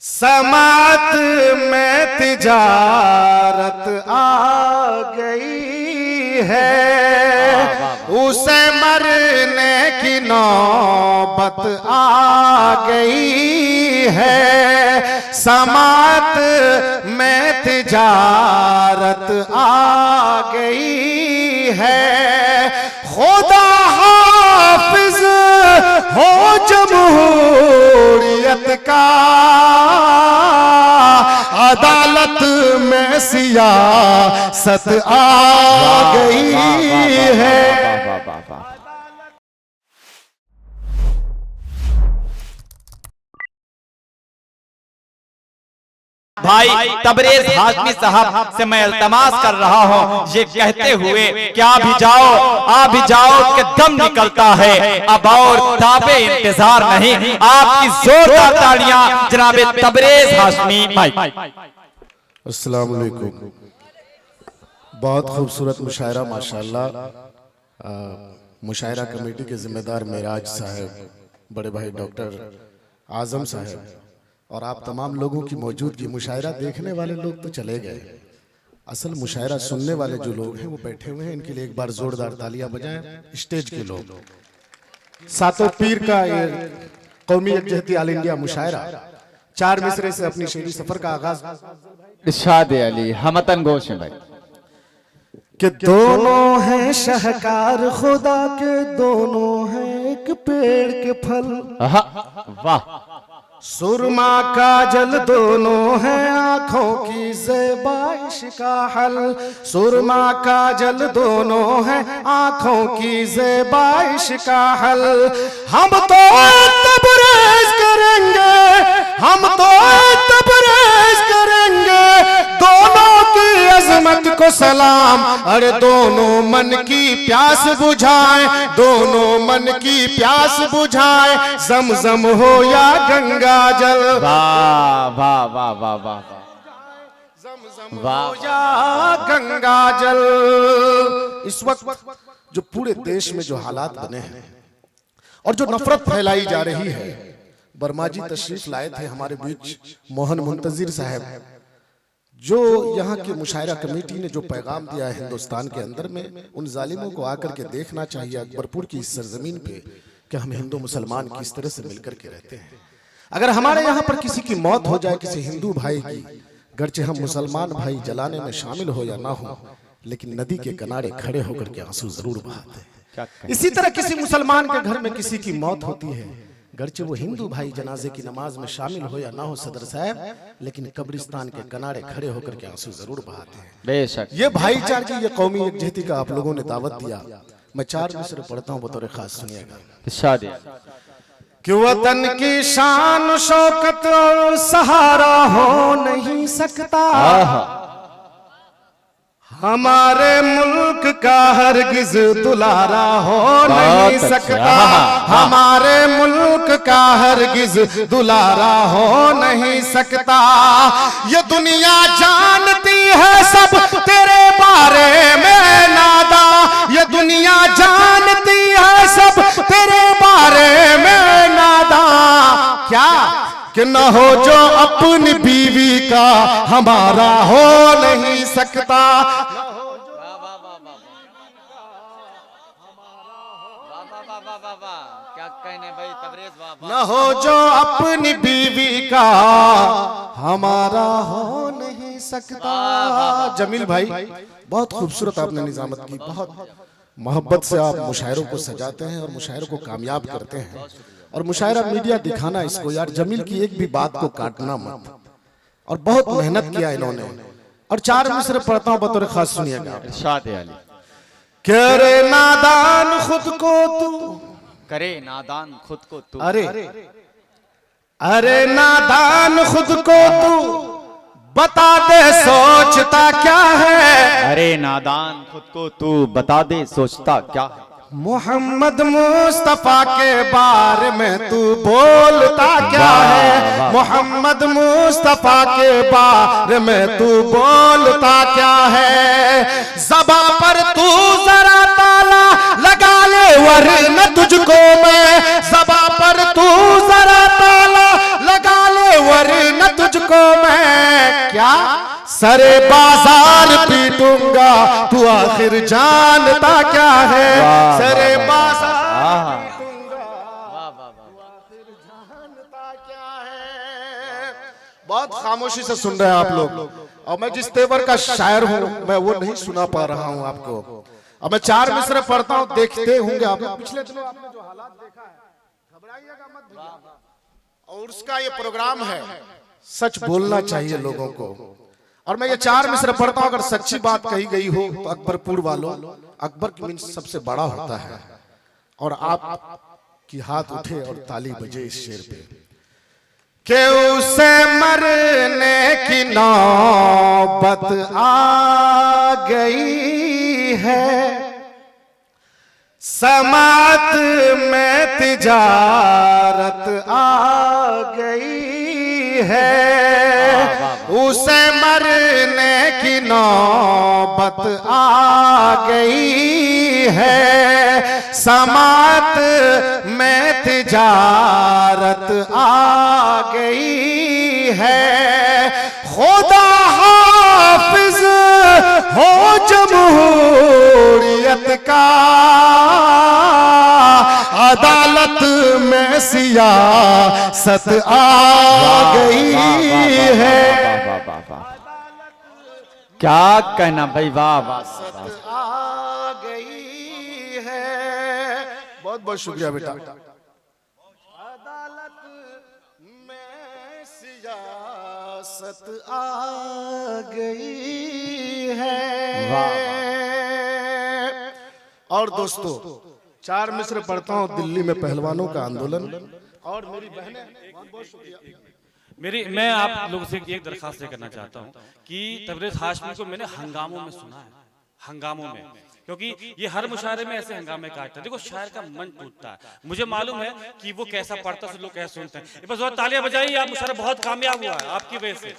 समात में तिजारत आ गई है, उसे मरने की नौबत आ गई है। समात में तिजारत आ गई है। खुदा हाफिज हो जमहूरियत का, अदालत में सियासत आ गई है। भाई तबरेज हाशमी साहब से मैं इल्तमास कर रहा हूँ, ये कहते हुए कि आ भी जाओ कि दम निकलता है, अब और ताबे इंतजार नहीं। आपकी जोरदार तालियां जनाबे तबरेज हाशमी भाई। अस्सलाम वालेकुम। बहुत खूबसूरत मुशायरा माशाअल्लाह। मुशायरा कमेटी के जिम्मेदार मेराज साहब, बड़े भाई डॉक्टर आजम साहब और आप तमाम लोगों की मौजूदगी। मुशायरा देखने वाले लोग तो चले गए, असल मुशायरा सुनने वाले जो लोग हैं वो बैठे हुए हैं। इनके लिए एक बार जोरदार तालियां बजाएं स्टेज के लोग। सातों पीर का ये कौमी यकजहती ऑल इंडिया मुशायरा 4 मिसरे से अपनी शेरी सफर का आगाज। इरशाद अली हमतन गोश भाई कि दोनों हैं शाहकार खुदा के, दोनों हैं एक पेड़ के फल। वाह। सुरमा काजल दोनों हैं आंखों की ज़ेबाइश का हल। सुरमा काजल दोनों हैं आंखों की ज़ेबाइश का हल। हम तो तबरेज करेंगे, हम तो तबरेज करेंगे, दोनों की अजमत को सलाम। अरे दोनों मन की प्यास बुझाएं, दोनों मन की प्यास बुझाएं, ज़मज़म हो या गंगा जल। वाह वाह वाह वाह वाह ज़मज़म हो या गंगा जल। इस वक्त जो पूरे देश में जो हालात बने हैं और जो नफरत फैलाई जा रही है, वर्मा जी तशरीफ लाए थे हमारे बीच, मोहन मुंतजिर साहब, जो यहाँ की मुशायरा कमेटी ने जो पैगाम दिया है हिंदुस्तान के अंदर में, उन जालिमों को आकर के देखना चाहिए अकबरपुर की इस सरजमीन पे कि हम हिंदू मुसलमान किस तरह से मिलकर के रहते हैं। अगर हमारे यहाँ पर किसी की मौत हो जाए, किसी हिंदू भाई की, गर्चे हम मुसलमान भाई जलाने में शामिल हो या ना हो, लेकिन नदी के किनारे खड़े होकर के आंसू जरूर बहाते हैं। इसी तरह किसी मुसलमान के घर में किसी की मौत होती है, गर्चे वो हिंदू भाई जनाजे की नमाज में शामिल हो या ना हो सदर साहब, लेकिन कब्रिस्तान के किनारे खड़े होकर के आंसू जरूर बहाते हैं। बेशक ये भाईचारे, ये कौमी यकजहती का आप लोगों ने दावत दिया। मैं 4 मिसरे पढ़ता हूँ बतौर खास, सुनिएगा। इरशाद कि वतन की शान शौकत और सहारा हो नहीं सकता, हमारे मुल्क का हरगिज दुलारा हो नहीं सकता, हमारे मुल्क का हरगिज दुलारा हो नहीं सकता। ये दुनिया जानती है सब तेरे बारे में नादा, ये दुनिया जानती है सब तेरे बारे में नादा। क्या कि न हो जो अपनी बीवी का हमारा हो नहीं सकता। क्या कहने भाई तबरेज, न हो जो अपनी बीवी का हमारा हो नहीं सकता। जमील भाई बहुत खूबसूरत आपने निजामत की, बहुत मोहब्बत से आप मुशायरों को सजाते हैं और मुशायरों को कामयाब करते हैं, और मुशायरा मीडिया दिखाना इसको यार। जमील की एक भी बात को काटना मत, और बहुत मेहनत किया इन्होंने। और 4 मिसरे पढ़ता हूँ बतौर खास, सुनिएगा। इरशाद अली करे नादान खुद को तू, करे नादान खुद को तू, अरे नादान खुद को तू बता दे सोचता क्या है। अरे नादान खुद को तू बता दे सोचता क्या है। मोहम्मद मुस्तफा के बारे में तू बोलता क्या है। मोहम्मद मुस्तफा के बारे में तू बोलता क्या है। ज़बा पर तू जरा ताला लगा ले वरना तुझको मैं, ज़बा पर तू जरा ताला लगा ले वरना तुझको मैं क्या सरे बाजार पीटूंगा, तू आखिर जानता क्या है। सरे बाजार पीटूंगा, तू आखिर जानता क्या है। बहुत खामोशी से सुन रहे हैं आप लोग, और मैं जिस तेवर का शायर हूं मैं वो नहीं सुना पा रहा हूं आपको। अब मैं 4 मिसरे पढ़ता हूं, देखते होंगे आप। पिछले दिनों आपने जो हालात देखा है, घबराइएगा मत भैया। और उसका ये प्रोग्राम है, सच बोलना चाहिए लोगों को। और मैं ये 4 मिसरे पढ़ता हूं, अगर सच्ची बात कही गई हो तो अकबरपुर वालों, अकबर की मीन्स सबसे बड़ा होता है। और आप की हाथ उठे और ताली बजे इस शेर पे कि उसे मरने की नौबत आ गई है, समात में तिजारत आ गई है। उसे मरने की नौबत आ गई है, समात में तिजारत आ गई है। खुदा हाफिज हो जमहूरियत का, अदालत में सियासत आ गई है। क्या कहना भाई, वाह वाह। आ गई है। बहुत बहुत शुक्रिया बेटा। अदालत में सियासत आ गई है। और दोस्तों 4 मिसरे पढ़ता हूँ, दिल्ली में पहलवानों का आंदोलन। और मेरी बहनें, बहुत बहुत शुक्रिया। मैं आप लोगों से एक दरखास्त करना चाहता हूँ कि तबरेज़ हाशमी को मैंने हंगामों में सुना है, हंगामों में, क्योंकि ये हर मुशायरे में ऐसे हंगामे काटता है। देखो शायर का मन टूटता है, मुझे मालूम है कि वो कैसा पढ़ता है, लोग कैसे सुनते हैं। बस और तालियां बजाइए, आप मुशायरा बहुत कामयाब हुआ है आपकी वजह से।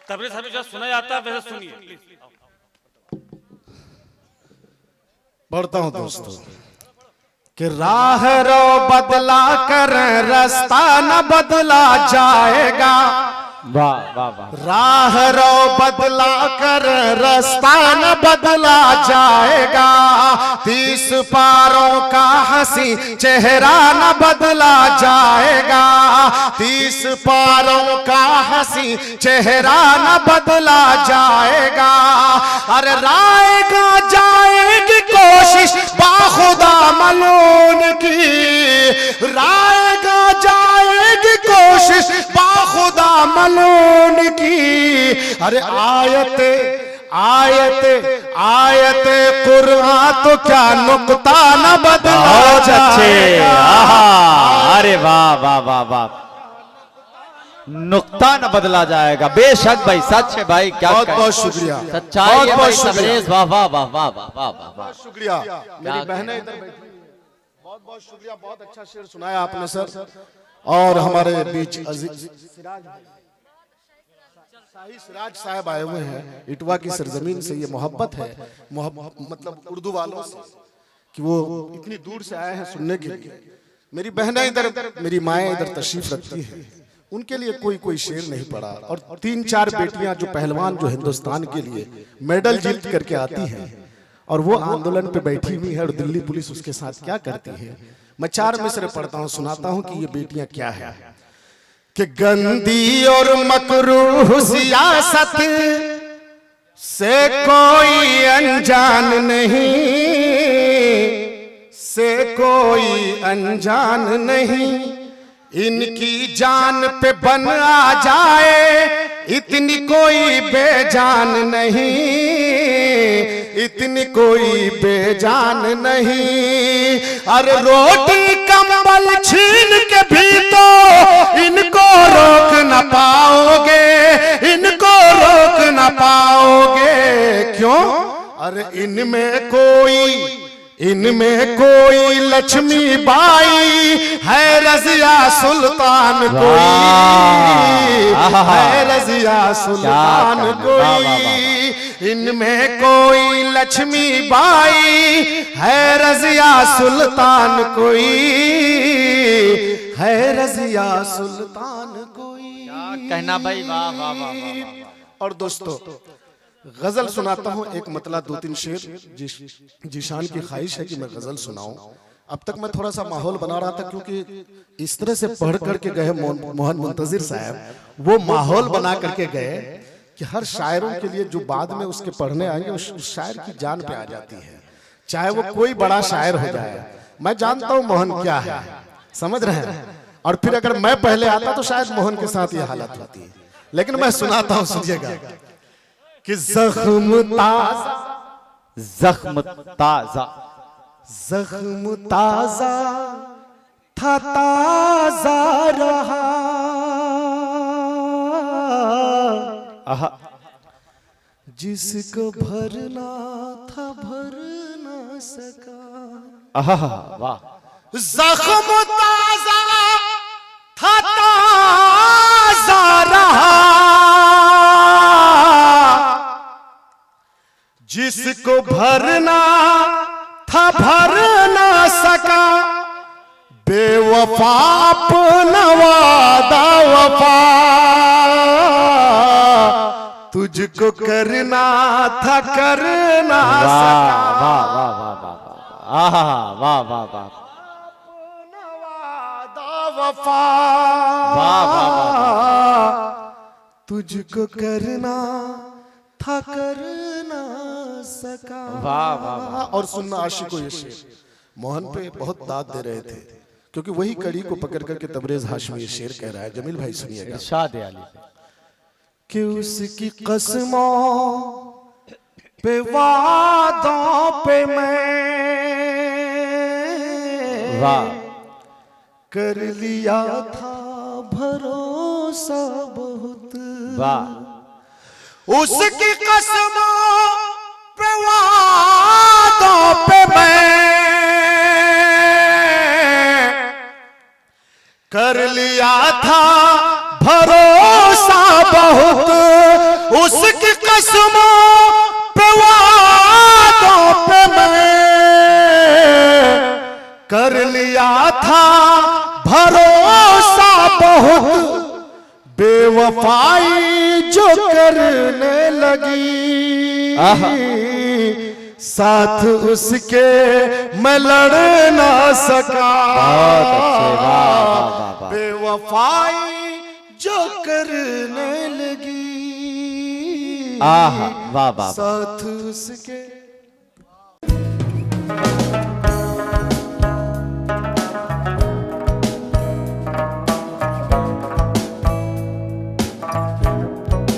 तबरेज़ हाशमी जो सुना जाता है वैसे सुनिए। पढ़ता हूँ दोस्तों कि राह रो बदला कर रास्ता न बदला जाएगा। वाह वाह वाह। राह रो बदला कर रास्ता न बदला जाएगा, 30 पारों का हंसी चेहरा न बदला जाएगा, 30 पारों का हंसी चेहरा न बदला जाएगा। अरे रायगा जाएगी कोशिश बाखुदा मलून की, रायगा जाएगी कोशिश बाखुदा मलून की। अरे आयते आयते आयते कुरान तो क्या नुक्ता न बदला जाएगा। अरे वाह वाह वाह वाह। नुक्ता न बदला जाएगा, बेशक भाई, सच है भाई। क्या बहुत बहुत शुक्रिया, सच्चाई है भाई तबरेज़। वाह वाह वाह वाह वाह वाह वाह। बहुत शुक्रिया। मेरी बहनें इधर बैठी, बहुत बहुत शुक्रिया। बहुत अच्छा शेर सुनाया आपने सर। और हमारे बीच शाही सिराज साहब आए हुए हैं इटवा की सरजमीन से। ये मोहब्बत है, मतलब उर्दू वालों से, कि वो इतनी दूर से आए हैं सुनने के लिए। मेरी बहनें इधर, मेरी माएँ इधर तशरीफ रखती हैं, उनके लिए कोई शेर नहीं पड़ा। और 3-4 बेटियां जो पहलवान जो हिंदुस्तान के लिए मेडल जीत करके आती हैं, और वो आंदोलन पे बैठी हुई है, और दिल्ली पुलिस उसके साथ क्या करती है। मैं 4 मिसरे पढ़ता हूँ, सुनाता हूँ कि ये बेटियां क्या है। कि गंदी और मकरूह सियासत से कोई अनजान नहीं, से कोई अनजान नहीं, इनकी जान पे बन आ जाए इतनी कोई बेजान नहीं, इतनी कोई बेजान नहीं। अरे रोटी कंबल छीन के भी तो इनको रोक न पाओगे, इनको रोक न पाओगे। क्यों? अरे इनमें कोई लक्ष्मी बाई है, रजिया सुल्तान कोई है, रजिया सुल्तान कोई। इनमें कोई लक्ष्मी बाई है, रजिया सुल्तान कोई है, रजिया सुल्तान कोई। कहना भाई, वाह वाह वाह वाह। और दोस्तों गजल सुनाता हूं एक मतला 2-3 शेर। जीशान की ख्वाहिश है कि मैं गजल सुनाऊं। अब तक मैं थोड़ा सा माहौल बना रहा था, क्योंकि इस तरह से पढ़ करके गए मोहन मुंतजिर साहब, वो माहौल बना करके गए कि हर शायरों के लिए जो बाद में उसके पढ़ने आएंगे उस शायर की जान पे आ जाती है, चाहे वो कोई बड़ा शायर हो जाए। मैं जानता हूं मोहन क्या है, समझ रहे हैं। और फिर अगर मैं पहले आता तो शायद मोहन के साथ ये हालत होती है, लेकिन मैं सुनाता हूं, सुनिएगा कि जख्म ताजा, जख्म ताजा, जख्म ताजा था ताजा रहा, आहा, जिसको भरना था भर न सका। आहा, वाह, जख्म ताजा था ताजा रहा, जिसको भरना था भर न सका। बेवफा अपना वादा वफा तुझको करना था करना सका। वाह वाह वाह वाह वाह, आहा, वाह वाह वाह, अपना वादा वफा वाह वाह तुझको करना था करना सका। वाह वाह वाह। और सुनना आशिकों ये शेर मोहन पे बहुत दाद दे रहे थे, क्योंकि वही कड़ी को पकड़ करके तबरेज हाशमी ये शेर कह रहा है। जमील भाई सुनिएगा इरशाद आली, कि उसकी कसमों पे वादों पे मैं वाह, कर लिया था भरोसा बहुत। वाह, उसकी कसमों पे वादों पे मैं कर लिया था भरोसा बहुत। उसकी कसमों पे वादों पे मैं कर लिया था भरोसा बहुत। बेवफाई जो करने लगी साथ उसके मैं लड़ ना सका। बहुत अच्छे, वाह वाह वाह वाह, बेवफाई जो करने लगी आहा, वाह वाह वाह, साथ उसके